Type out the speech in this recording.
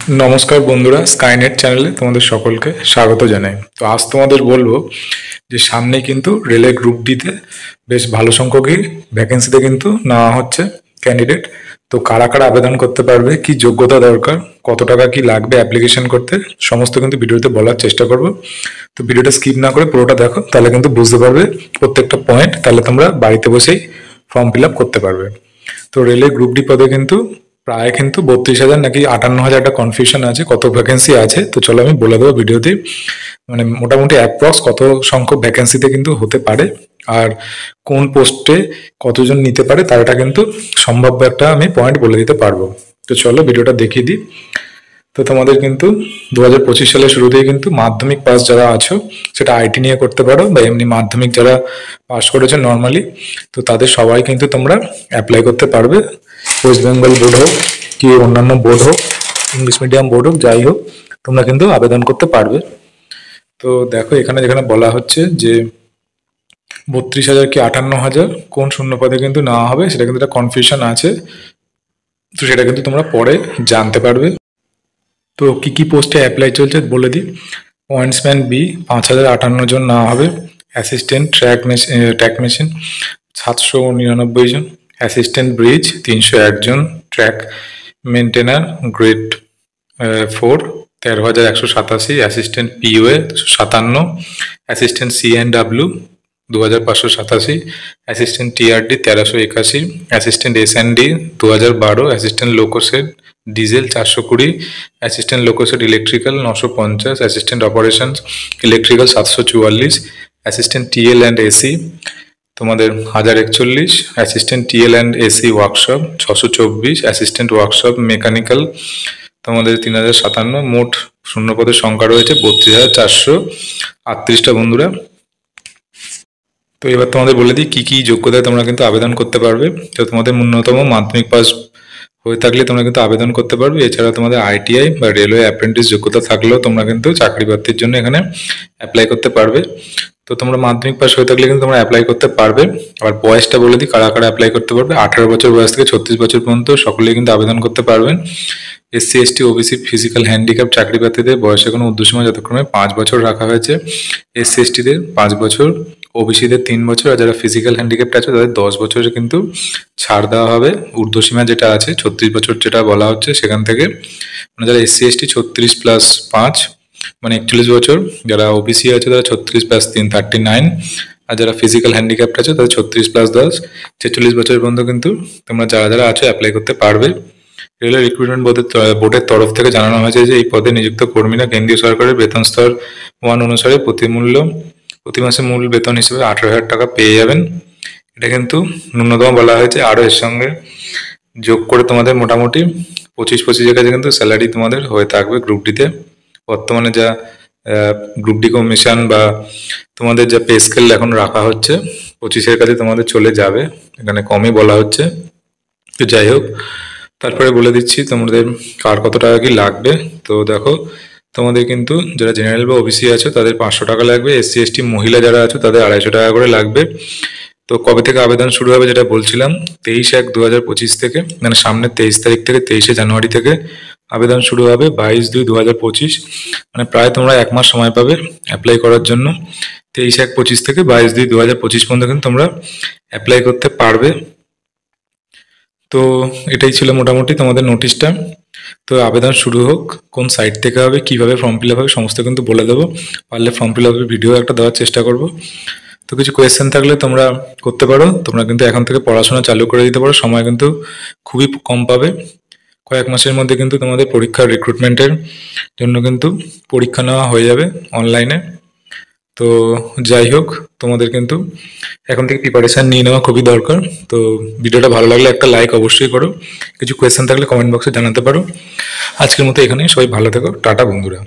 নমস্কার বন্ধুরা, স্কাইনেট চ্যানেলে তোমাদের সকলকে স্বাগত জানাই। তো আজ তোমাদের বলবো যে সামনে কিন্তু রেলের গ্রুপ ডিতে বেশ ভালো সংখ্যকই ভ্যাকেন্সিতে কিন্তু নেওয়া হচ্ছে ক্যান্ডিডেট। তো কারা কারা আবেদন করতে পারবে, কি যোগ্যতা দরকার, কত টাকা কি লাগবে অ্যাপ্লিকেশন করতে, সমস্ত কিন্তু ভিডিওতে বলার চেষ্টা করব। তো ভিডিওটা স্কিপ না করে পুরোটা দেখো, তাহলে কিন্তু বুঝতে পারবে প্রত্যেকটা পয়েন্ট, তাহলে তোমরা বাড়িতে বসেই ফর্ম ফিল আপ করতে পারবে। তো রেলের গ্রুপ ডি পদে কিন্তু প্রায় কিন্তু 32,000 নাকি 58,000 একটা কনফিউশন আছে, কত ভ্যাকেন্সি আছে। তো চলো আমি বলে দেবো ভিডিওতে, মানে মোটামুটি অ্যাপ্রক্স কত সংখ্যক ভ্যাকেন্সিতে কিন্তু হতে পারে, আর কোন পোস্টে কতজন নিতে পারে তার এটা কিন্তু সম্ভাব্য একটা আমি পয়েন্ট বলে দিতে পারবো। তো চলো ভিডিওটা দেখিয়ে দিই। তো তোমাদের কিন্তু 2025 সালের শুরুতেই কিন্তু মাধ্যমিক পাস যারা আছো, সেটা আইটি নিয়ে করতে পারো বা এমনি মাধ্যমিক যারা পাস করেছে নর্মালি, তো তাদের সবাই কিন্তু তোমরা অ্যাপ্লাই করতে পারবে। ওয়েস্ট বেঙ্গল বোর্ড হোক কি অন্যান্য বোর্ড হোক, ইংলিশ মিডিয়াম বোর্ড হোক, যাই হোক, তোমরা কিন্তু আবেদন করতে পারবে। তো দেখো এখানে যেখানে বলা হচ্ছে যে 32,000 কি 58,000 কোন শূন্য পদে কিন্তু নেওয়া হবে, সেটা কিন্তু একটা কনফিউশন আছে। তো সেটা কিন্তু তোমরা পরে জানতে পারবে। তো কি কি পোস্টে অ্যাপ্লাই চলছে বলে দিই। পয়েন্টসম্যান বি 5,058 জন নেওয়া হবে। অ্যাসিস্ট্যান্ট ট্র্যাক মেশিন 799 জন। অ্যাসিস্ট্যান্ট ব্রিজ 301 জন। Track maintainer grade 4 13,187। Assistant POA 57। Assistant CNW 2,587। Assistant TRD 1,381। Assistant SND 2,012। Assistant loco shed diesel 420। Assistant loco shed electrical 950। Assistant operations electrical 744। Assistant TL and AC তোমাদের 1,041। Assistant TL and AC workshop 624। Assistant workshop mechanical তোমাদের 3,057। মোট শূন্য পদের সংখ্যা রয়েছে 32,438টা বন্ধুরা। তো এবার তোমাদের বলে দিই কি কি যোগ্যতায় তোমরা কিন্তু আবেদন করতে পারবে। তো তোমাদের ন্যূনতম মাধ্যমিক পাস হয়ে থাকলে তোমরা কিন্তু আবেদন করতে পারবে। এছাড়া তোমাদের আইটিআই বা রেলওয়ে অ্যাপ্রেন্টিস যোগ্যতা থাকলেও তোমরা কিন্তু চাকরি প্রার্থীর জন্য এখানে অ্যাপ্লাই করতে পারবে। তো তোমরা মাধ্যমিক পাস হয়ে থাকলে কিন্তু তোমরা অ্যাপ্লাই করতে পারবে। আর বয়সটা বলে দিই কারা কারা অ্যাপ্লাই করতে পারবে। 18 বছর বয়স থেকে 36 বছর পর্যন্ত সকলেই কিন্তু আবেদন করতে পারবেন। SC ST OBC physical handicap চাকরি প্রার্থীদের বয়সে কোনো ঊর্ধ্বসীমা যথাক্রমে 5 বছর রাখা হয়েছে। এসসি এসটিদের 5 বছর, ওবিসিদের 3 বছর, আর যারা ফিজিক্যাল হ্যান্ডিক্যাপ্ট আছে তাদের 10 বছরে কিন্তু ছাড় দেওয়া হবে। ঊর্ধ্বসীমা যেটা আছে 36 বছর যেটা বলা হচ্ছে সেখান থেকে, মানে যারা এসসি এসটি 36+5 মানে 41 বছর, যারা ওবিসি আছে তারা 36+3 39, আর যারা ফিজিক্যাল হ্যান্ডিক্যাপ্ট আছে তাদের 36+10 46 বছর পর্যন্ত কিন্তু তোমরা যারা যারা আছো অ্যাপ্লাই করতে পারবে। রেলওয়ে রিক্রুটমেন্ট বোর্ডের তরফ থেকে জানানো হয়েছে যে এই পদে নিযুক্ত কর্মীরা কেন্দ্রীয় সরকারের বেতন স্তর 1 অনুসারে প্রতি মাসে মূল বেতন হিসেবে 18,000 টাকা পেয়ে যাবেন। এটা কিন্তু ন্যূনতম বলা হয়েছে। আরও এর সঙ্গে যোগ করে তোমাদের মোটামুটি 25-25 কাছে কিন্তু স্যালারি তোমাদের হয়ে থাকবে গ্রুপ ডিতে। বর্তমানে যা গ্রুপ ডি কমিশন বা তোমাদের যা পে স্কেল এখন রাখা হচ্ছে 25-এর কাছে তোমাদের চলে যাবে, এখানে কমই বলা হচ্ছে। তো যাই হোক, তারপরে বলে দিচ্ছি তোমাদের কার কত টাকা কি লাগবে। তো দেখো তোমাদের কিন্তু যারা জেনারেল বা ওবিসি আছে তাদের 500 টাকা লাগবে। এসসি এসটি মহিলা যারা আছে তাদের 250 টাকা করে লাগবে। তো কবে থেকে আবেদন শুরু হবে যেটা বলছিলাম, 23/1/2025 থেকে, মানে সামনের 23 তারিখ থেকে 23শে জানুয়ারি থেকে আবেদন শুরু হবে। 22/2/2025, মানে প্রায় তোমরা 1 মাস সময় পাবে অ্যাপ্লাই করার জন্য। 23/1/25 থেকে 22/2/2025 পর্যন্ত কিন্তু তোমরা অ্যাপ্লাই করতে পারবে। তো এটাই ছিল মোটামুটি তোমাদের নোটিশটা। তো আবেদন শুরু হোক, কোন সাইট থেকে হবে, কিভাবে ফর্ম ফিল আপ হবে সমস্ত কিন্তু বলে দেবো। পারলে ফর্ম ফিল আপের ভিডিও একটা দেওয়ার চেষ্টা করব। তো কিছু কোয়েশ্চেন থাকলে তোমরা করতে পারো। তোমরা কিন্তু এখন থেকে পড়াশোনা চালু করে দিতে পারো, সময় কিন্তু খুবই কম পাবে। কয়েক মাসের মধ্যে কিন্তু তোমাদের পরীক্ষার রিক্রুটমেন্টের জন্য কিন্তু পরীক্ষা নেওয়া হয়ে যাবে অনলাইনে। তো যাই হোক, তোমাদের কিন্তু এখন থেকে প্রিপারেশান নিয়ে নেওয়া খুবই দরকার। তো ভিডিওটা ভালো লাগলে একটা লাইক অবশ্যই করো। কিছু কোয়েশ্চেন থাকলে কমেন্ট বক্সে জানাতে পারো। আজকের মতো এখানেই, সবাই ভালো থেকো, টাটা বন্ধুরা।